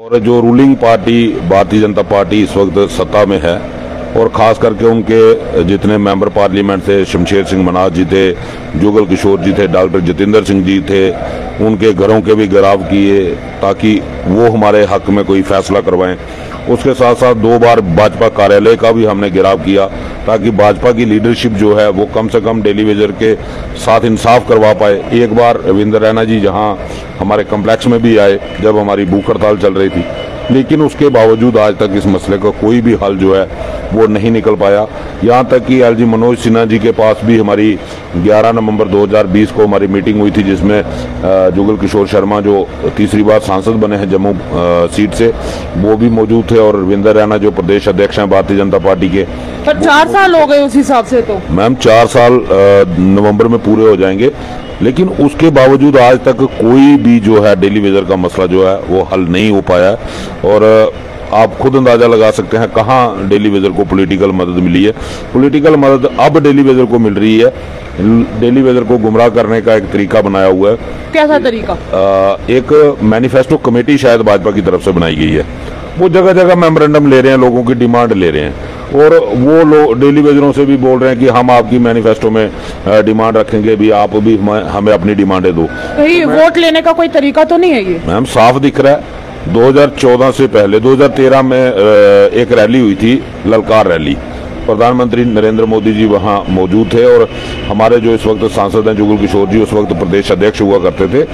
और जो ruling party Bharatiya Janata party इस वक्त सत्ता में है और ख़ास करके उनके जितने मेंबर पार्लियामेंट थे, शमशेर सिंह मनाज जी थे, जुगल किशोर जी थे, डॉक्टर जितेंद्र सिंह जी थे, उनके घरों के भी घेराव किए ताकि वो हमारे हक में कोई फैसला करवाएं। उसके साथ साथ 2 बार भाजपा कार्यालय का भी हमने घेराव किया ताकि भाजपा की लीडरशिप जो है वो कम से कम डेली वेजर के साथ इंसाफ करवा पाए। एक बार रविंद्र रैना जी जहां हमारे कम्प्लेक्स में भी आए जब हमारी भूख हड़ताल चल रही थी, लेकिन उसके बावजूद आज तक इस मसले का कोई भी हल जो है वो नहीं निकल पाया। यहाँ तक कि एलजी मनोज सिन्हा जी के पास भी हमारी 11 नवंबर 2020 को हमारी मीटिंग हुई थी जिसमें जुगल किशोर शर्मा जो तीसरी बार सांसद बने हैं जम्मू सीट से, वो भी मौजूद थे और रविंद्र रैना जो प्रदेश अध्यक्ष हैं भारतीय जनता पार्टी के। पर 4 साल हो गए उस हिसाब से तो मैम 4 साल नवंबर में पूरे हो जाएंगे, लेकिन उसके बावजूद आज तक कोई भी जो है डेली वेजर का मसला जो है वो हल नहीं हो पाया है। और आप खुद अंदाजा लगा सकते हैं कहाँ डेली वेजर को पॉलिटिकल मदद मिली है। पॉलिटिकल मदद अब डेली वेजर को मिल रही है। डेली वेजर को गुमराह करने का एक तरीका बनाया हुआ है। कैसा तरीका? एक मैनिफेस्टो कमेटी शायद भाजपा की तरफ से बनाई गई है। वो जगह जगह मेमोरेंडम ले रहे हैं, लोगों की डिमांड ले रहे हैं और वो लोग डेली वेजरों से भी बोल रहे हैं कि हम आपकी मैनिफेस्टो में डिमांड रखेंगे, भी आप भी हमें अपनी डिमांडें दो। कहीं वोट लेने का कोई तरीका तो नहीं है ये? मैम साफ दिख रहा है। 2014 से पहले 2013 में एक रैली हुई थी, ललकार रैली। प्रधानमंत्री नरेंद्र मोदी जी वहां मौजूद थे और हमारे जो इस वक्त सांसद हैं जुगल किशोर जी उस वक्त प्रदेश अध्यक्ष हुआ करते थे।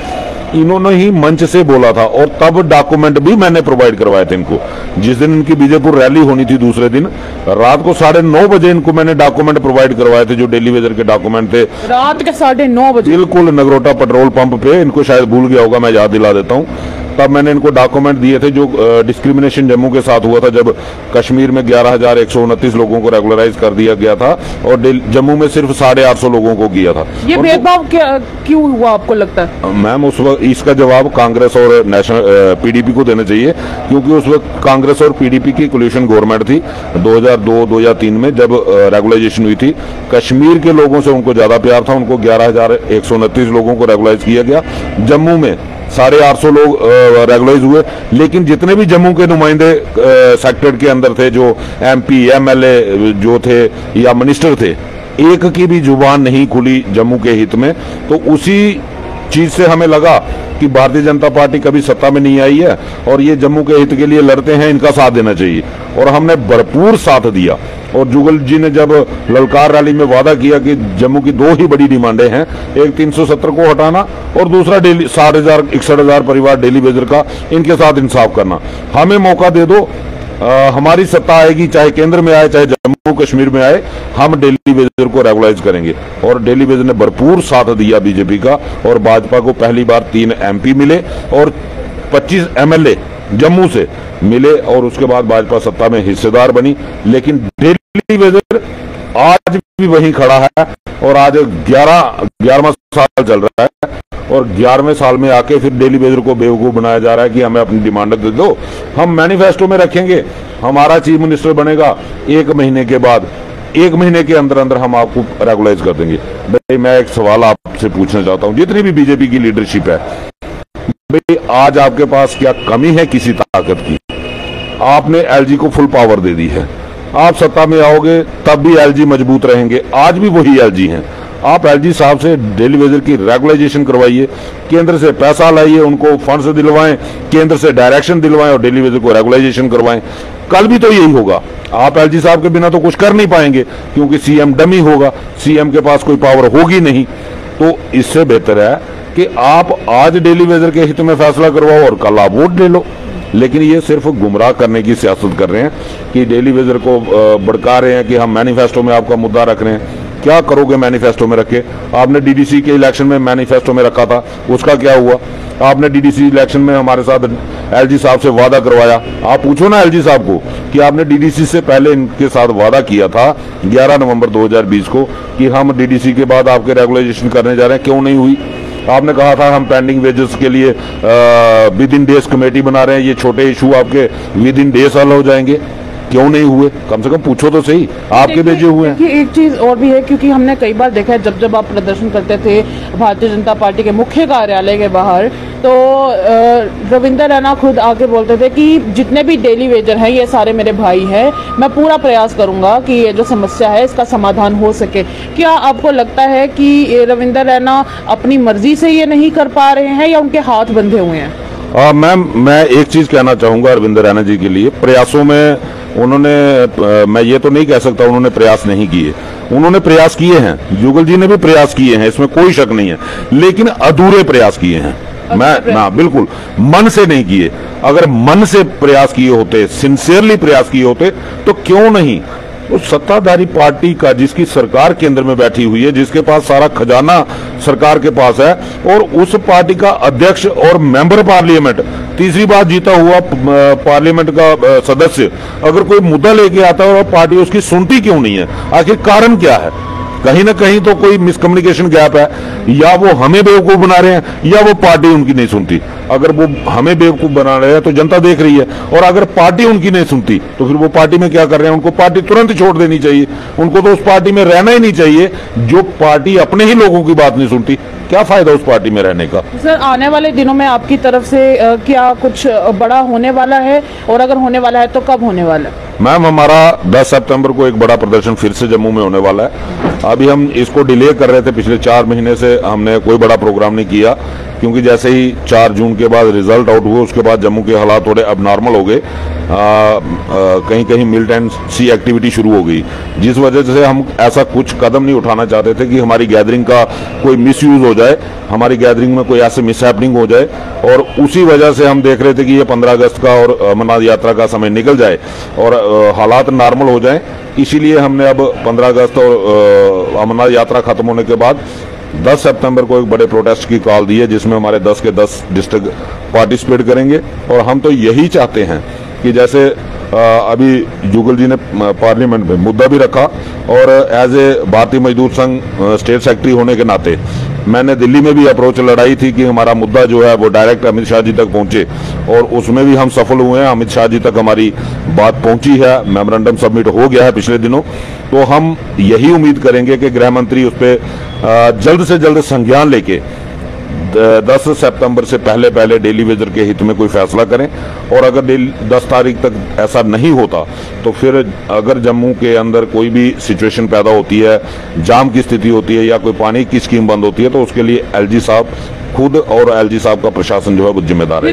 इन्होंने ही मंच से बोला था और तब डॉक्यूमेंट भी मैंने प्रोवाइड करवाए थे इनको। जिस दिन इनकी बीजेपुर रैली होनी थी दूसरे दिन रात को 9:30 बजे इनको मैंने डॉक्यूमेंट प्रोवाइड करवाए थे, जो डेली वेजर के डॉक्यूमेंट थे। रात के 9:30 बजे बिल्कुल नगरोटा पेट्रोल पंप पे। इनको शायद भूल गया होगा, मैं याद दिला देता हूँ। तब मैंने इनको डॉक्यूमेंट दिए थे जो डिस्क्रिमिनेशन जम्मू के साथ हुआ था जब कश्मीर में 11,129 लोगों को रेगुलराइज कर दिया गया था और जम्मू में सिर्फ 850 लोगों को किया था। ये भेदभाव क्यों हुआ आपको लगता है? मैम उस वक्त इसका जवाब कांग्रेस और नेशनल पीडीपी को देना चाहिए, क्योंकि उस वक्त कांग्रेस और पीडीपी की कोलिशन गवर्नमेंट थी 2002-2003 में जब रेगुलाइजेशन हुई थी। कश्मीर के लोगों से उनको ज्यादा प्यार था, उनको 11,129 लोगों को रेगुलाइज किया गया। जम्मू में 850 लोग रेगुलाइज हुए, लेकिन जितने भी जम्मू के नुमाइंदे सेक्टर के अंदर थे, जो एमपी एमएलए जो थे या मिनिस्टर थे, एक की भी जुबान नहीं खुली जम्मू के हित में। तो उसी चीज से हमें लगा कि भारतीय जनता पार्टी कभी सत्ता में नहीं आई है और ये जम्मू के हित के लिए लड़ते हैं, इनका साथ देना चाहिए। और हमने भरपूर साथ दिया। और जुगल जी ने जब ललकार रैली में वादा किया कि जम्मू की 2 ही बड़ी डिमांडें हैं, एक 370 को हटाना और दूसरा डेली 61,000 परिवार डेली वेजर का, इनके साथ इंसाफ करना। हमें मौका दे दो, हमारी सत्ता आएगी, चाहे केंद्र में आए चाहे जम्मू कश्मीर में आए, हम डेली वेजर को रेगुलाइज करेंगे। और डेली वेजर ने भरपूर साथ दिया बीजेपी का और भाजपा को पहली बार 3 एमपी मिले और 25 एमएलए जम्मू से मिले और उसके बाद भाजपा सत्ता में हिस्सेदार बनी। लेकिन डेली वेजर आज भी वहीं खड़ा है और आज 11वां साल चल रहा है और 11वें साल में आके फिर डेली वेजर को बेवकूफ बनाया जा रहा है कि हमें अपनी डिमांड दे दो, हम मैनिफेस्टो में रखेंगे, हमारा चीफ मिनिस्टर बनेगा, 1 महीने के बाद 1 महीने के अंदर अंदर हम आपको रेगुलाइज कर देंगे। भाई मैं एक सवाल आपसे पूछना चाहता हूं, जितनी भी बीजेपी की लीडरशिप है, भाई आज आपके पास क्या कमी है किसी ताकत की? आपने एलजी को फुल पावर दे दी है, आप सत्ता में आओगे तब भी एलजी मजबूत रहेंगे, आज भी वही एलजी हैं। आप एलजी साहब से डेली वेजर की रेगुलाइजेशन करवाइए, केंद्र से पैसा लाइए, उनको फंड से दिलवाएं, केंद्र से डायरेक्शन दिलवाएं और डेली वेजर को रेगुलाइजेशन करवाएं। कल भी तो यही होगा। आप एलजी साहब के बिना तो कुछ कर नहीं पाएंगे, क्योंकि सीएम डमी होगा, सीएम के पास कोई पावर होगी नहीं। तो इससे बेहतर है कि आप आज डेली वेजर के हित में फैसला करवाओ और कल आप वोट ले लो। लेकिन ये सिर्फ गुमराह करने की सियासत कर रहे हैं कि डेली वेजर को भड़का रहे हैं कि हम मैनिफेस्टो में आपका मुद्दा रख रहे हैं। क्या करोगे मैनिफेस्टो में रख के? आपने डीडीसी के इलेक्शन में मैनिफेस्टो में रखा था, उसका क्या हुआ? आपने डीडीसी इलेक्शन में हमारे साथ एलजी साहब से वादा करवाया। आप पूछो ना एलजी साहब को कि आपने डीडीसी से पहले इनके साथ वादा किया था 11 नवंबर 2020 को कि हम डीडीसी के बाद आपके रेगुलाइजेशन करने जा रहे हैं, क्यों नहीं हुई? आपने कहा था हम पेंडिंग वेजेस के लिए विद इन डेज कमेटी बना रहे हैं, ये छोटे इशू आपके विद इन डेज हल हो जाएंगे। क्यों नहीं हुए? कम से कम पूछो तो सही, आपके भेजे हुए हैं। देखिए एक चीज और भी है, क्योंकि हमने कई बार देखा है जब आप प्रदर्शन करते थे भारतीय जनता पार्टी के मुख्य कार्यालय के बाहर, तो रविंदर रैना खुद आके बोलते थे कि जितने भी डेली वेजर हैं ये सारे मेरे भाई हैं, मैं पूरा प्रयास करूंगा कि ये जो समस्या है इसका समाधान हो सके। क्या आपको लगता है कि रविंदर रैना अपनी मर्जी से ये नहीं कर पा रहे हैं या उनके हाथ बंधे हुए हैं? मैम, मैं एक चीज कहना चाहूंगा रविंदर रैना जी के लिए, प्रयासों में उन्होंने, मैं ये तो नहीं कह सकता उन्होंने प्रयास नहीं किए, उन्होंने प्रयास किए हैं, जुगल जी ने भी प्रयास किए हैं, इसमें कोई शक नहीं है, लेकिन अधूरे प्रयास किए हैं। मैं ना बिल्कुल मन से नहीं किए। अगर मन से प्रयास किए होते, सिंसियरली प्रयास किए होते, तो क्यों नहीं उस सत्ताधारी पार्टी का, जिसकी सरकार केंद्र में बैठी हुई है, जिसके पास सारा खजाना सरकार के पास है, और उस पार्टी का अध्यक्ष और मेंबर पार्लियामेंट, तीसरी बार जीता हुआ पार्लियामेंट का सदस्य, अगर कोई मुद्दा लेके आता है और पार्टी उसकी सुनती क्यों नहीं है? आखिर कारण क्या है? कहीं ना कहीं तो कोई मिसकम्युनिकेशन गैप है, या वो हमें बेवकूफ बना रहे हैं या वो पार्टी उनकी नहीं सुनती। अगर वो हमें बेवकूफ बना रहे हैं तो जनता देख रही है, और अगर पार्टी उनकी नहीं सुनती तो फिर वो पार्टी में क्या कर रहे हैं? उनको पार्टी तुरंत छोड़ देनी चाहिए, उनको तो उस पार्टी में रहना ही नहीं चाहिए। जो पार्टी अपने ही लोगों की बात नहीं सुनती, क्या फायदा उस पार्टी में रहने का? सर, आने वाले दिनों में आपकी तरफ से क्या कुछ बड़ा होने वाला है, और अगर होने वाला है तो कब होने वाला है? मैम, हमारा 10 सितंबर को एक बड़ा प्रदर्शन फिर से जम्मू में होने वाला है। अभी हम इसको डिले कर रहे थे, पिछले 4 महीने से हमने कोई बड़ा प्रोग्राम नहीं किया, क्योंकि जैसे ही 4 जून के बाद रिजल्ट आउट हुए, उसके बाद जम्मू के हालात थोड़े अब नॉर्मल हो गए, कहीं कहीं मिलिटेंट सी एक्टिविटी शुरू हो गई, जिस वजह से हम ऐसा कुछ कदम नहीं उठाना चाहते थे कि हमारी गैदरिंग का कोई मिसयूज हो जाए, हमारी गैदरिंग में कोई ऐसे मिसहैपनिंग हो जाए। और उसी वजह से हम देख रहे थे कि ये 15 अगस्त का और अमरनाथ यात्रा का समय निकल जाए और हालात नॉर्मल हो जाए। इसीलिए हमने अब 15 अगस्त और अमरनाथ यात्रा खत्म होने के बाद 10 सितंबर को एक बड़े प्रोटेस्ट की कॉल दी है, जिसमें हमारे 10 के 10 डिस्ट्रिक्ट पार्टिसिपेट करेंगे। और हम तो यही चाहते हैं कि जैसे अभी जुगल जी ने पार्लियामेंट में मुद्दा भी रखा, और एज ए भारतीय मजदूर संघ स्टेट सेक्रेटरी होने के नाते मैंने दिल्ली में भी अप्रोच लड़ाई थी कि हमारा मुद्दा जो है वो डायरेक्ट अमित शाह जी तक पहुंचे, और उसमें भी हम सफल हुए हैं। अमित शाह जी तक हमारी बात पहुंची है, मेमोरेंडम सबमिट हो गया है पिछले दिनों। तो हम यही उम्मीद करेंगे कि गृह मंत्री उस पर जल्द से जल्द संज्ञान लेके 10 सितंबर से पहले डेली वेजर के हित में कोई फैसला करें। और अगर 10 तारीख तक ऐसा नहीं होता तो फिर अगर जम्मू के अंदर कोई भी सिचुएशन पैदा होती है, जाम की स्थिति होती है या कोई पानी की स्कीम बंद होती है, तो उसके लिए एलजी साहब खुद और एलजी साहब का प्रशासन जो है वो जिम्मेदार है।